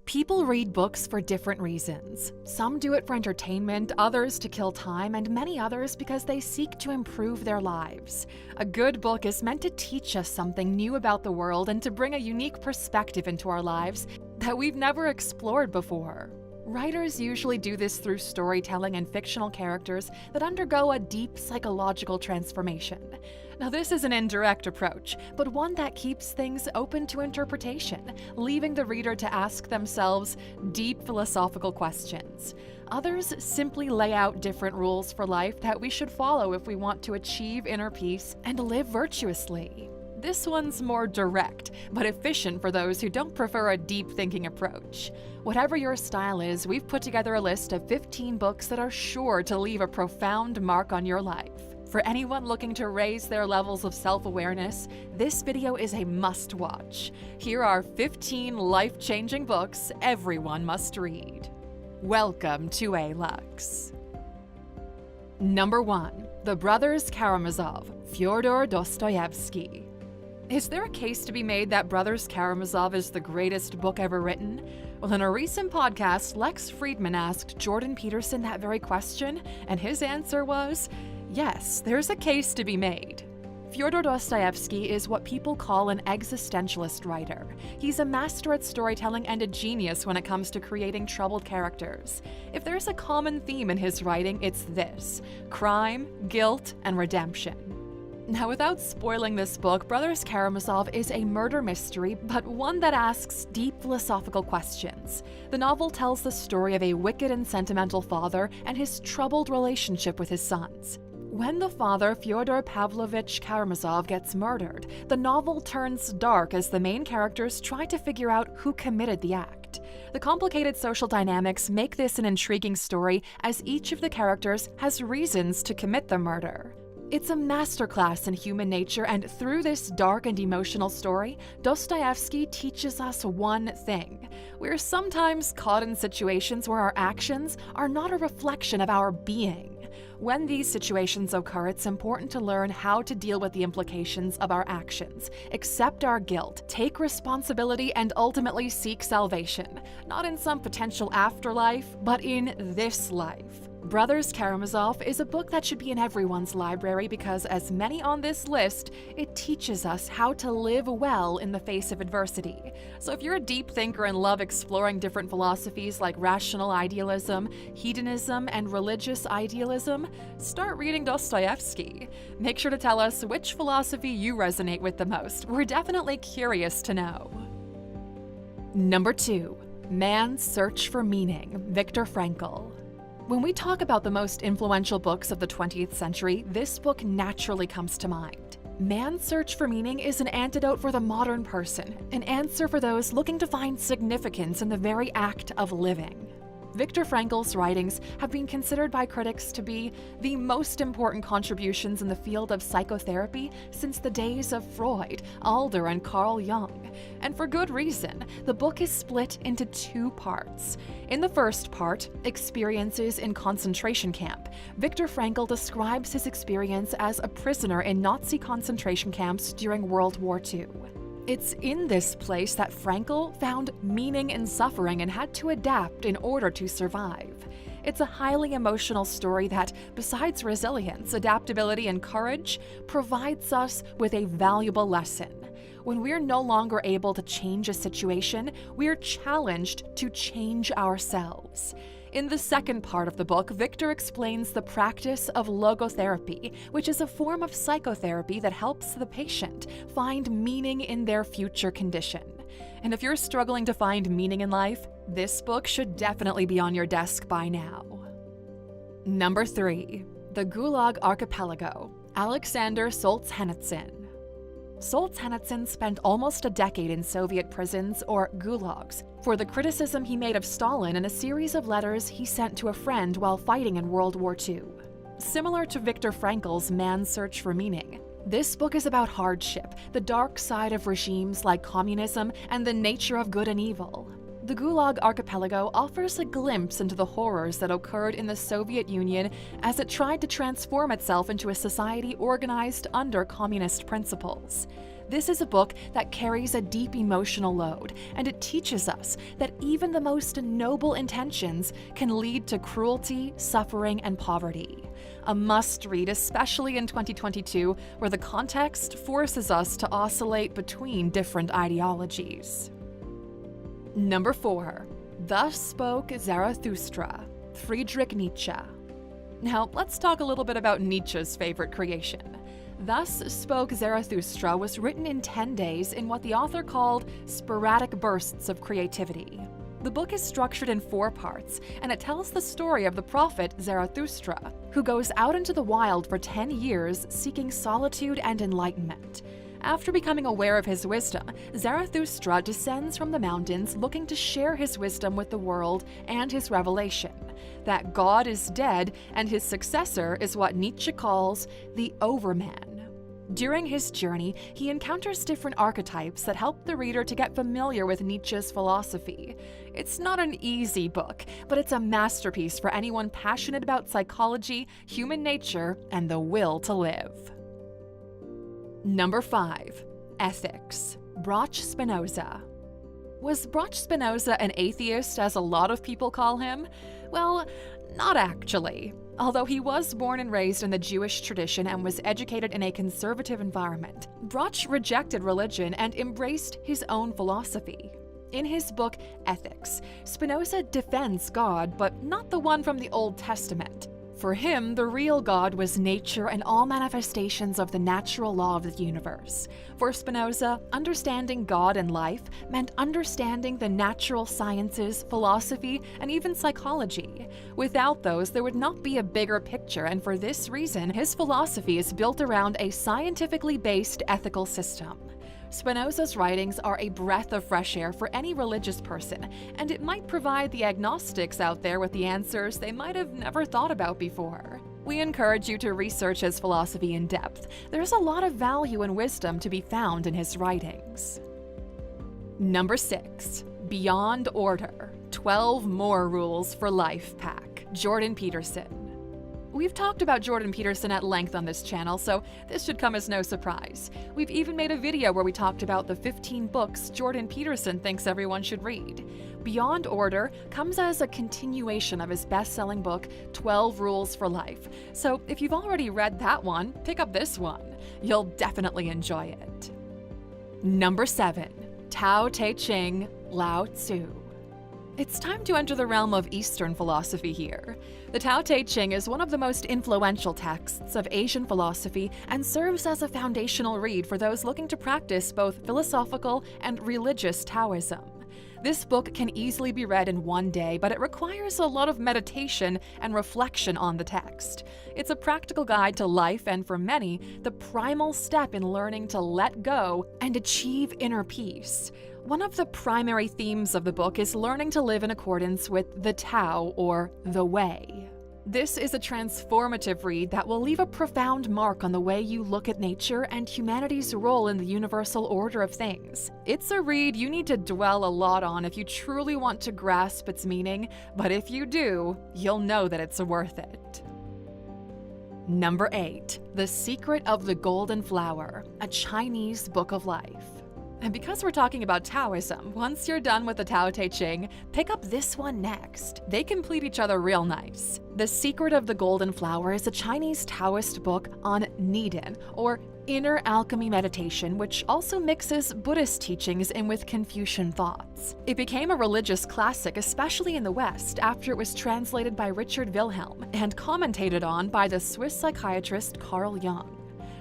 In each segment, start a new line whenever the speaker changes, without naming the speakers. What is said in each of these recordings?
People read books for different reasons. Some do it for entertainment, others to kill time, and many others because they seek to improve their lives. A good book is meant to teach us something new about the world and to bring a unique perspective into our lives that we've never explored before. Writers usually do this through storytelling and fictional characters that undergo a deep psychological transformation. Now, this is an indirect approach, but one that keeps things open to interpretation, leaving the reader to ask themselves deep philosophical questions. Others simply lay out different rules for life that we should follow if we want to achieve inner peace and live virtuously. This one's more direct, but efficient for those who don't prefer a deep thinking approach. Whatever your style is, we've put together a list of 15 books that are sure to leave a profound mark on your life. For anyone looking to raise their levels of self-awareness, this video is a must-watch. Here are 15 life-changing books everyone must read. Welcome to A-Lux. Number 1. The Brothers Karamazov, Fyodor Dostoevsky. Is there a case to be made that Brothers Karamazov is the greatest book ever written? Well, in a recent podcast, Lex Friedman asked Jordan Peterson that very question, and his answer was, yes, there's a case to be made. Fyodor Dostoevsky is what people call an existentialist writer. He's a master at storytelling and a genius when it comes to creating troubled characters. If there's a common theme in his writing, it's this: crime, guilt, and redemption. Now, without spoiling this book, Brothers Karamazov is a murder mystery, but one that asks deep philosophical questions. The novel tells the story of a wicked and sentimental father and his troubled relationship with his sons. When the father, Fyodor Pavlovich Karamazov, gets murdered, the novel turns dark as the main characters try to figure out who committed the act. The complicated social dynamics make this an intriguing story, as each of the characters has reasons to commit the murder. It's a masterclass in human nature, and through this dark and emotional story, Dostoevsky teaches us one thing. We're sometimes caught in situations where our actions are not a reflection of our being. When these situations occur, it's important to learn how to deal with the implications of our actions, accept our guilt, take responsibility, and ultimately seek salvation, not in some potential afterlife, but in this life. Brothers Karamazov is a book that should be in everyone's library because, as many on this list, it teaches us how to live well in the face of adversity. So if you're a deep thinker and love exploring different philosophies like rational idealism, hedonism, and religious idealism, start reading Dostoevsky. Make sure to tell us which philosophy you resonate with the most. We're definitely curious to know. Number 2. Man's Search for Meaning, Viktor Frankl. When we talk about the most influential books of the 20th century, this book naturally comes to mind. Man's Search for Meaning is an antidote for the modern person, an answer for those looking to find significance in the very act of living. Viktor Frankl's writings have been considered by critics to be the most important contributions in the field of psychotherapy since the days of Freud, Alder, and Carl Jung. And for good reason. The book is split into 2 parts. In the first part, Experiences in Concentration Camp, Viktor Frankl describes his experience as a prisoner in Nazi concentration camps during World War II. It's in this place that Frankl found meaning in suffering and had to adapt in order to survive. It's a highly emotional story that, besides resilience, adaptability, and courage, provides us with a valuable lesson. When we're no longer able to change a situation, we're challenged to change ourselves. In the second part of the book, Viktor explains the practice of logotherapy, which is a form of psychotherapy that helps the patient find meaning in their future condition. And if you're struggling to find meaning in life, this book should definitely be on your desk by now. Number 3. The Gulag Archipelago, Alexander Solzhenitsyn. Solzhenitsyn spent almost a decade in Soviet prisons, or gulags, for the criticism he made of Stalin in a series of letters he sent to a friend while fighting in World War II. Similar to Viktor Frankl's Man's Search for Meaning, this book is about hardship, the dark side of regimes like communism, and the nature of good and evil. The Gulag Archipelago offers a glimpse into the horrors that occurred in the Soviet Union as it tried to transform itself into a society organized under communist principles. This is a book that carries a deep emotional load, and it teaches us that even the most noble intentions can lead to cruelty, suffering, and poverty. A must-read, especially in 2022, where the context forces us to oscillate between different ideologies. Number 4. Thus Spoke Zarathustra, Friedrich Nietzsche. Now, let's talk a little bit about Nietzsche's favorite creation. Thus Spoke Zarathustra was written in 10 days in what the author called sporadic bursts of creativity. The book is structured in 4 parts, and it tells the story of the prophet Zarathustra, who goes out into the wild for 10 years seeking solitude and enlightenment. After becoming aware of his wisdom, Zarathustra descends from the mountains looking to share his wisdom with the world and his revelation that God is dead and his successor is what Nietzsche calls the Overman. During his journey, he encounters different archetypes that help the reader to get familiar with Nietzsche's philosophy. It's not an easy book, but it's a masterpiece for anyone passionate about psychology, human nature, and the will to live. Number 5. Ethics, Brach Spinoza. Was Brach Spinoza an atheist, as a lot of people call him? Well, not actually. Although he was born and raised in the Jewish tradition and was educated in a conservative environment, Brach rejected religion and embraced his own philosophy. In his book, Ethics, Spinoza defends God, but not the one from the Old Testament. For him, the real God was nature and all manifestations of the natural law of the universe. For Spinoza, understanding God and life meant understanding the natural sciences, philosophy, and even psychology. Without those, there would not be a bigger picture, and for this reason, his philosophy is built around a scientifically based ethical system. Spinoza's writings are a breath of fresh air for any religious person, and it might provide the agnostics out there with the answers they might have never thought about before. We encourage you to research his philosophy in depth. There's a lot of value and wisdom to be found in his writings. Number 6. Beyond Order, 12 More Rules for Life Pack, Jordan Peterson. We've talked about Jordan Peterson at length on this channel, so this should come as no surprise. We've even made a video where we talked about the 15 books Jordan Peterson thinks everyone should read. Beyond Order comes as a continuation of his best-selling book, 12 Rules for Life. So if you've already read that one, pick up this one. You'll definitely enjoy it. Number 7. Tao Te Ching, Lao Tzu. It's time to enter the realm of Eastern philosophy here. The Tao Te Ching is one of the most influential texts of Asian philosophy and serves as a foundational read for those looking to practice both philosophical and religious Taoism. This book can easily be read in one day, but it requires a lot of meditation and reflection on the text. It's a practical guide to life and, for many, the primal step in learning to let go and achieve inner peace. One of the primary themes of the book is learning to live in accordance with the Tao, or the Way. This is a transformative read that will leave a profound mark on the way you look at nature and humanity's role in the universal order of things. It's a read you need to dwell a lot on if you truly want to grasp its meaning, but if you do, you'll know that it's worth it. Number 8. The Secret of the Golden Flower, a Chinese Book of Life. And because we're talking about Taoism, once you're done with the Tao Te Ching, pick up this one next. They complete each other real nice. The Secret of the Golden Flower is a Chinese Taoist book on Niden, or inner alchemy meditation, which also mixes Buddhist teachings in with Confucian thoughts. It became a religious classic, especially in the West, after it was translated by Richard Wilhelm and commentated on by the Swiss psychiatrist Carl Jung.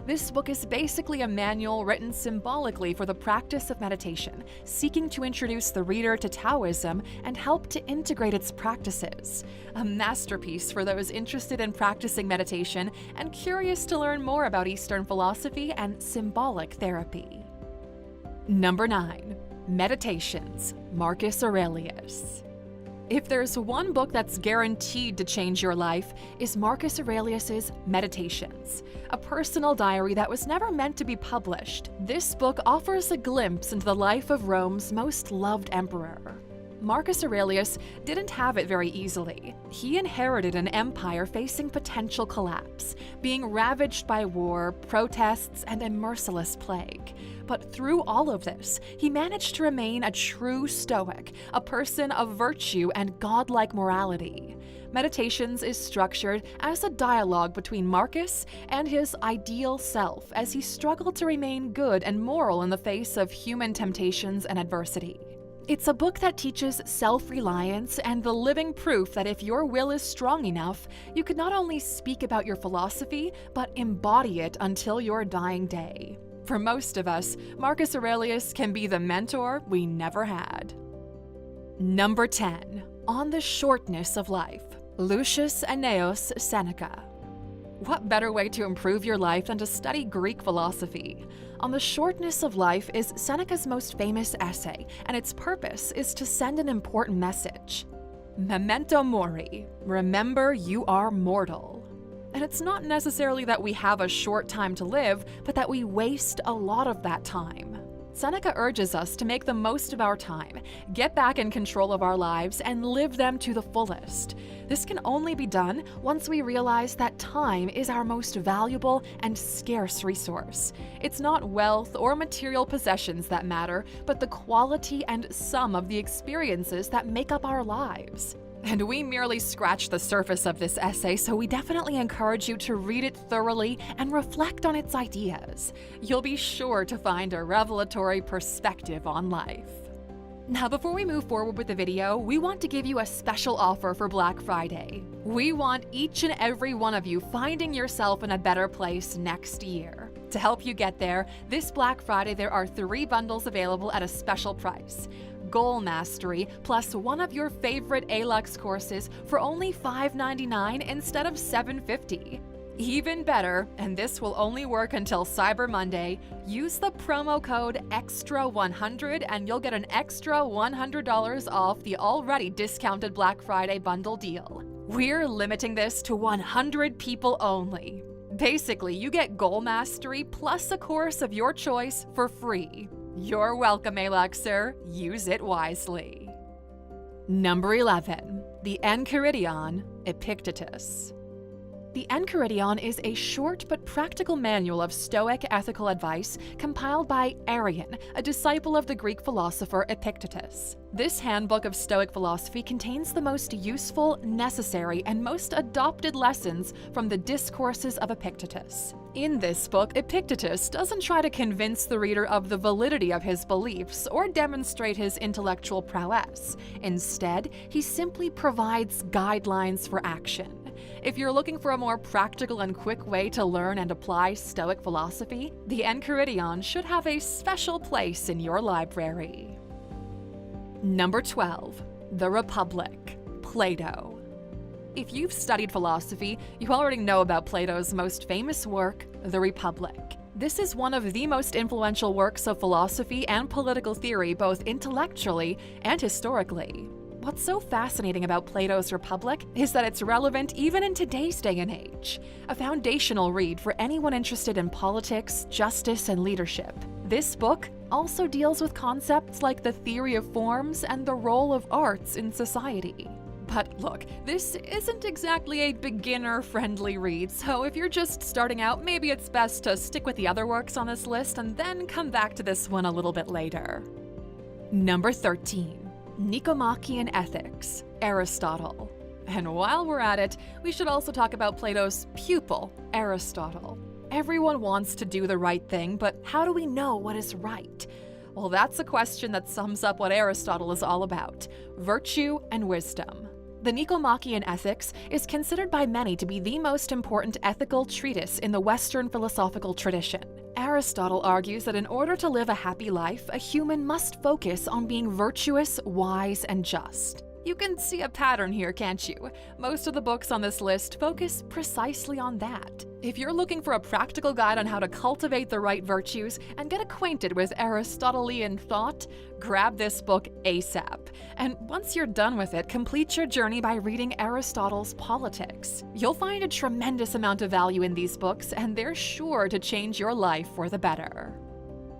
This book is basically a manual written symbolically for the practice of meditation, seeking to introduce the reader to Taoism and help to integrate its practices. A masterpiece for those interested in practicing meditation and curious to learn more about Eastern philosophy and symbolic therapy. Number 9. Meditations, Marcus Aurelius. If there's one book that's guaranteed to change your life, it's Marcus Aurelius's Meditations, a personal diary that was never meant to be published. This book offers a glimpse into the life of Rome's most loved emperor. Marcus Aurelius didn't have it very easily. He inherited an empire facing potential collapse, being ravaged by war, protests, and a merciless plague. But through all of this, he managed to remain a true Stoic, a person of virtue and godlike morality. Meditations is structured as a dialogue between Marcus and his ideal self as he struggled to remain good and moral in the face of human temptations and adversity. It's a book that teaches self-reliance and the living proof that if your will is strong enough, you could not only speak about your philosophy, but embody it until your dying day. For most of us, Marcus Aurelius can be the mentor we never had. Number 10. On the Shortness of Life. Lucius Annaeus Seneca. What better way to improve your life than to study Greek philosophy? On the Shortness of Life is Seneca's most famous essay, and its purpose is to send an important message. Memento mori. Remember you are mortal. And it's not necessarily that we have a short time to live, but that we waste a lot of that time. Seneca urges us to make the most of our time, get back in control of our lives, and live them to the fullest. This can only be done once we realize that time is our most valuable and scarce resource. It's not wealth or material possessions that matter, but the quality and sum of the experiences that make up our lives. And we merely scratched the surface of this essay, so we definitely encourage you to read it thoroughly and reflect on its ideas. You'll be sure to find a revelatory perspective on life. Now, before we move forward with the video, we want to give you a special offer for Black Friday. We want each and every one of you finding yourself in a better place next year. To help you get there, this Black Friday there are 3 bundles available at a special price. Goal Mastery, plus one of your favorite ALUX courses for only $5.99 instead of $7.50. Even better, and this will only work until Cyber Monday, use the promo code EXTRA100 and you'll get an extra $100 off the already discounted Black Friday bundle deal. We're limiting this to 100 people only. Basically, you get Goal Mastery plus a course of your choice for free. You're welcome, ALUXer. Use it wisely. Number 11. The Enchiridion, Epictetus. The Enchiridion is a short but practical manual of Stoic ethical advice compiled by Arrian, a disciple of the Greek philosopher Epictetus. This handbook of Stoic philosophy contains the most useful, necessary, and most adopted lessons from the discourses of Epictetus. In this book, Epictetus doesn't try to convince the reader of the validity of his beliefs or demonstrate his intellectual prowess. Instead, he simply provides guidelines for action. If you're looking for a more practical and quick way to learn and apply Stoic philosophy, the Enchiridion should have a special place in your library. Number 12. The Republic, Plato. If you've studied philosophy, you already know about Plato's most famous work, The Republic. This is one of the most influential works of philosophy and political theory, both intellectually and historically. What's so fascinating about Plato's Republic is that it's relevant even in today's day and age. A foundational read for anyone interested in politics, justice, and leadership. This book also deals with concepts like the theory of forms and the role of arts in society. But look, this isn't exactly a beginner-friendly read, so if you're just starting out, maybe it's best to stick with the other works on this list and then come back to this one a little bit later. Number 13. Nicomachean Ethics, Aristotle. And while we're at it, we should also talk about Plato's pupil, Aristotle. Everyone wants to do the right thing, but how do we know what is right? Well, that's a question that sums up what Aristotle is all about: virtue and wisdom. The Nicomachean Ethics is considered by many to be the most important ethical treatise in the Western philosophical tradition. Aristotle argues that in order to live a happy life, a human must focus on being virtuous, wise, and just. You can see a pattern here, can't you? Most of the books on this list focus precisely on that. If you're looking for a practical guide on how to cultivate the right virtues and get acquainted with Aristotelian thought, grab this book ASAP. And once you're done with it, complete your journey by reading Aristotle's Politics. You'll find a tremendous amount of value in these books, and they're sure to change your life for the better.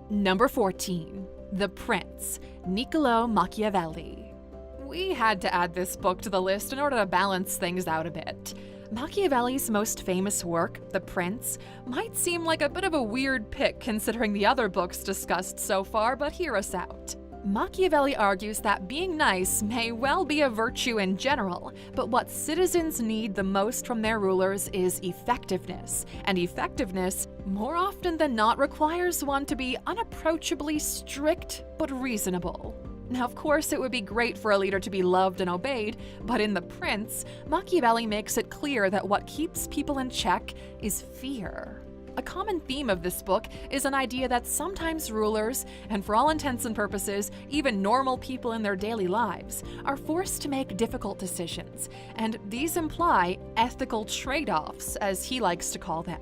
Number 14. The Prince, Niccolò Machiavelli. we had to add this book to the list in order to balance things out a bit. Machiavelli's most famous work, The Prince, might seem like a bit of a weird pick considering the other books discussed so far, but hear us out. Machiavelli argues that being nice may well be a virtue in general, but what citizens need the most from their rulers is effectiveness, and effectiveness, more often than not, requires one to be unapproachably strict but reasonable. Now, of course, it would be great for a leader to be loved and obeyed, but in The Prince, Machiavelli makes it clear that what keeps people in check is fear. A common theme of this book is an idea that sometimes rulers, and for all intents and purposes, even normal people in their daily lives, are forced to make difficult decisions, and these imply ethical trade-offs, as he likes to call them.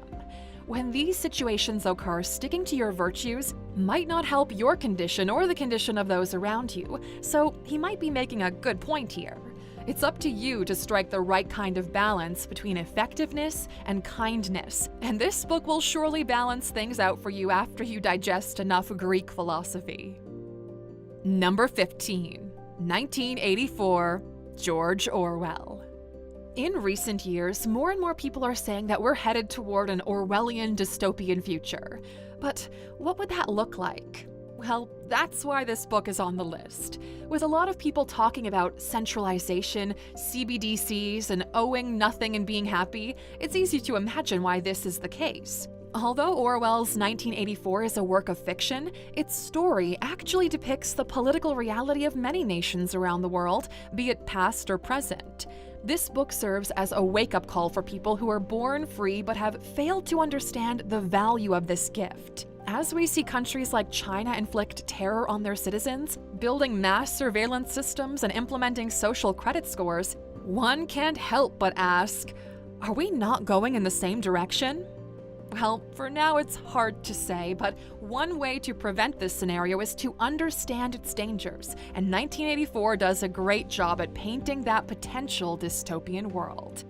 When these situations occur, sticking to your virtues might not help your condition or the condition of those around you, so he might be making a good point here. It's up to you to strike the right kind of balance between effectiveness and kindness, and this book will surely balance things out for you after you digest enough Greek philosophy. Number 15, 1984, George Orwell. In recent years, more and more people are saying that we're headed toward an Orwellian dystopian future. But what would that look like? Well, that's why this book is on the list. With a lot of people talking about centralization, CBDCs, and owing nothing and being happy, it's easy to imagine why this is the case. Although Orwell's 1984 is a work of fiction, its story actually depicts the political reality of many nations around the world, be it past or present. This book serves as a wake-up call for people who are born free but have failed to understand the value of this gift. As we see countries like China inflict terror on their citizens, building mass surveillance systems and implementing social credit scores, one can't help but ask, are we not going in the same direction? Well, for now it's hard to say, but one way to prevent this scenario is to understand its dangers, and 1984 does a great job at painting that potential dystopian world.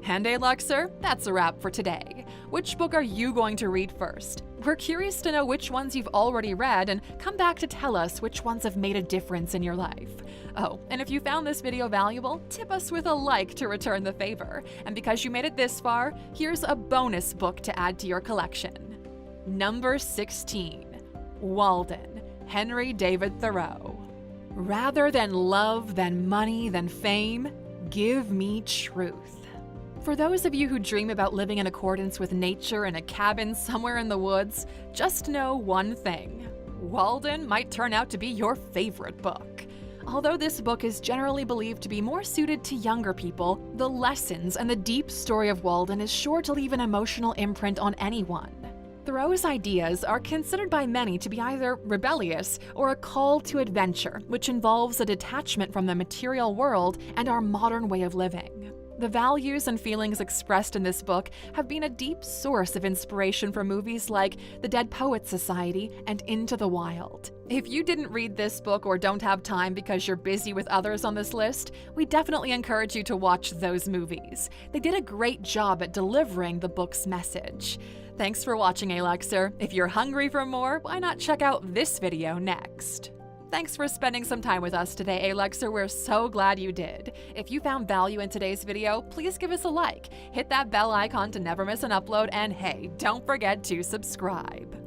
And Luxor, that's a wrap for today. Which book are you going to read first? We're curious to know which ones you've already read, and come back to tell us which ones have made a difference in your life. Oh, and if you found this video valuable, tip us with a like to return the favor. And because you made it this far, here's a bonus book to add to your collection. Number 16, Walden, Henry David Thoreau. Rather than love, than money, than fame, give me truth. For those of you who dream about living in accordance with nature in a cabin somewhere in the woods, just know one thing. Walden might turn out to be your favorite book. Although this book is generally believed to be more suited to younger people, the lessons and the deep story of Walden is sure to leave an emotional imprint on anyone. Thoreau's ideas are considered by many to be either rebellious or a call to adventure, which involves a detachment from the material world and our modern way of living. The values and feelings expressed in this book have been a deep source of inspiration for movies like The Dead Poets Society and Into the Wild. If you didn't read this book or don't have time because you're busy with others on this list, we definitely encourage you to watch those movies. They did a great job at delivering the book's message. Thanks for watching, Luxor. If you're hungry for more, why not check out this video next? Thanks for spending some time with us today, Luxor. We're so glad you did. If you found value in today's video, please give us a like, hit that bell icon to never miss an upload, and hey, don't forget to subscribe.